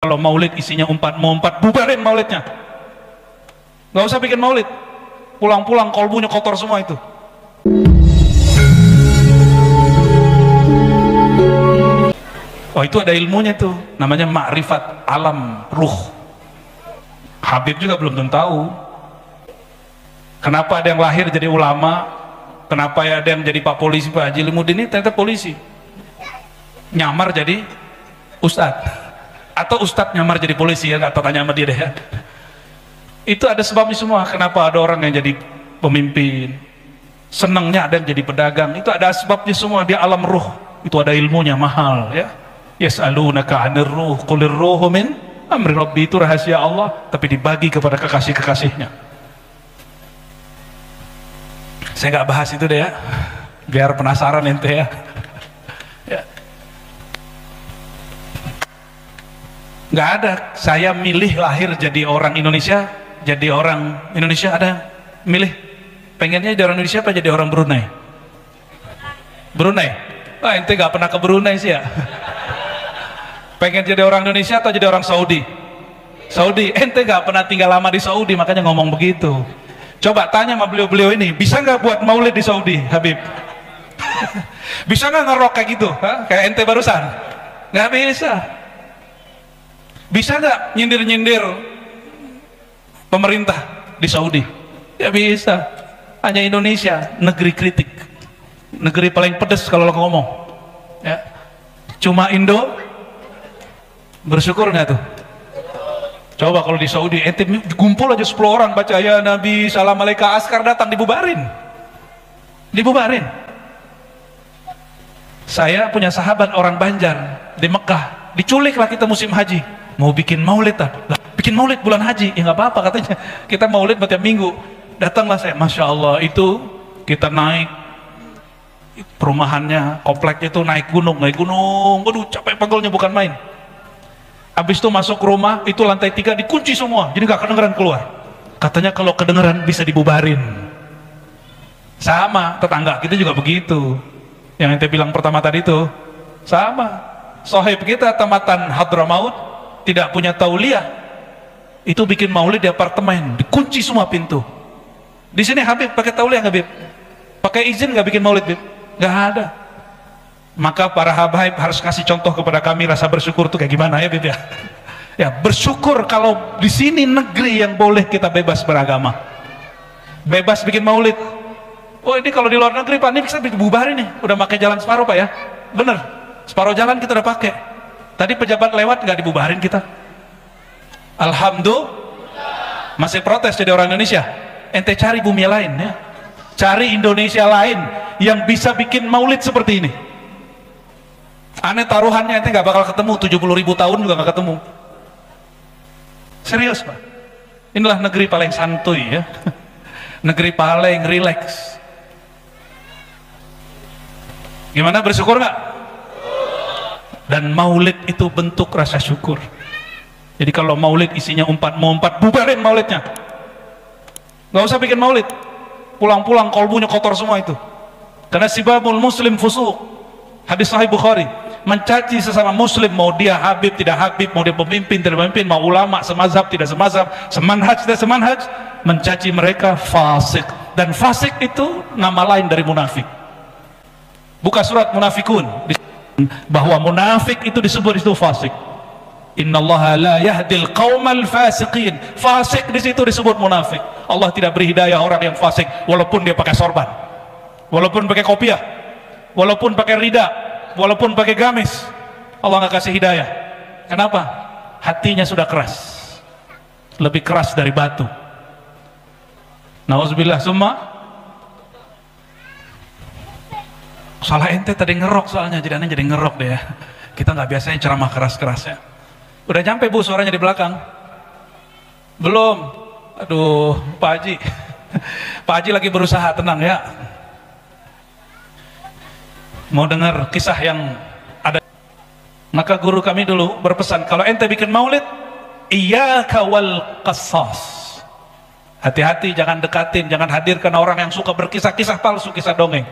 Kalau maulid isinya mau empat, bubarin maulidnya. Nggak usah bikin maulid. Pulang-pulang kolbunya kotor semua itu. Oh, itu ada ilmunya tuh, namanya ma'rifat alam ruh. Habib juga belum tentu tahu. Kenapa ada yang lahir jadi ulama, kenapa ada yang jadi Pak Polisi, Pak Haji Limudin ini ternyata polisi, nyamar jadi ustadz, atau ustadz nyamar jadi polisi, ya nggak tanya sama dia deh ya. Itu ada sebabnya semua. Kenapa ada orang yang jadi pemimpin, senangnya ada yang jadi pedagang, itu ada sebabnya semua. Dia alam ruh, itu ada ilmunya mahal ya. Yas'alunaka 'anir ruh qulir ruhu min amri rabbi, itu rahasia Allah tapi dibagi kepada kekasih-kekasihnya. Saya nggak bahas itu deh ya, biar penasaran ente ya. Ya. Nggak ada saya milih lahir jadi orang Indonesia, ada milih pengennya jadi orang Indonesia apa jadi orang Brunei? Brunei? Wah, ente nggak pernah ke Brunei sih ya. Pengen jadi orang Indonesia atau jadi orang Saudi? Saudi. Ente gak pernah tinggal lama di Saudi, makanya ngomong begitu. Coba tanya sama beliau-beliau ini, bisa gak buat maulid di Saudi, Habib? Bisa gak ngerok kayak gitu? Kayak ente barusan? Gak bisa. Bisa gak nyindir-nyindir pemerintah di Saudi? Gak bisa. Hanya Indonesia, negeri kritik, negeri paling pedes kalau lo ngomong ya. Cuma Indo bersyukur nggak tuh? Coba kalau di Saudi ente kumpul aja 10 orang baca ya Nabi salam alaika, askar datang dibubarin. Saya punya sahabat orang Banjar di Mekah, diculiklah kita musim haji, mau bikin maulid lah, bikin maulid bulan haji, ya nggak apa-apa katanya, kita maulid setiap minggu. Datanglah saya, masya Allah, itu kita naik perumahannya, kompleknya itu naik gunung, waduh capek pegelnya bukan main. Habis itu masuk rumah, itu lantai 3 dikunci semua, jadi gak kedengeran keluar. Katanya kalau kedengeran bisa dibubarin. Sama, tetangga kita juga begitu. Yang ente bilang pertama tadi itu, sama. Sohib kita tamatan Hadramaut, tidak punya tauliah, itu bikin maulid di apartemen, dikunci semua pintu. Di sini Habib pakai tauliah nggak Habib? Pakai izin nggak bikin maulid Habib? Nggak ada. Maka para habaib harus kasih contoh kepada kami rasa bersyukur itu kayak gimana ya Bib ya. Ya bersyukur kalau di sini negeri yang boleh kita bebas beragama, bebas bikin maulid. Oh ini kalau di luar negeri Pak, ini bisa dibubarin nih, udah pakai jalan separuh Pak ya, bener, separuh jalan kita udah pakai. Tadi pejabat lewat nggak dibubarin kita. Alhamdulillah. Masih protes jadi orang Indonesia. Ente cari bumi lain ya, cari Indonesia lain yang bisa bikin maulid seperti ini. Aneh taruhannya ente nggak bakal ketemu, 70.000 tahun juga nggak ketemu. Serius Pak, inilah negeri paling santuy ya, negeri paling rileks. Gimana, bersyukur nggak? Dan maulid itu bentuk rasa syukur. Jadi kalau maulid isinya mau empat, bubarin maulidnya. Nggak usah bikin maulid. Pulang-pulang kolbunya kotor semua itu. Karena sibabul muslim fusuq. Hadis sahih Bukhari. Mencaci sesama muslim, mau dia Habib tidak Habib, mau dia pemimpin tidak pemimpin, mau ulama semazhab tidak semazhab, semanhaj tidak semanhaj, mencaci mereka fasik. Dan fasik itu nama lain dari munafik. Buka surat Munafikun, bahwa munafik itu disebut itu fasik. Innallaha la yahdil qaumal fasiqin. Fasik di situ disebut munafik. Allah tidak beri hidayah orang yang fasik, walaupun dia pakai sorban, walaupun pakai kopiah, walaupun pakai rida, walaupun pakai gamis, Allah nggak kasih hidayah. Kenapa? Hatinya sudah keras, lebih keras dari batu. Nauzubillah summa. Salah ente tadi ngerok soalnya, jadi aneh jadi ngerok deh ya. Kita nggak biasanya ceramah keras-keras ya. Udah nyampe Bu suaranya di belakang? Belum. Aduh Pak Haji. Pak Haji lagi berusaha, tenang ya. Mau dengar kisah yang ada? Maka guru kami dulu berpesan, kalau ente bikin maulid, iyyaka wal qassas. Hati-hati, jangan dekatin, jangan hadirkan orang yang suka berkisah-kisah palsu, kisah dongeng.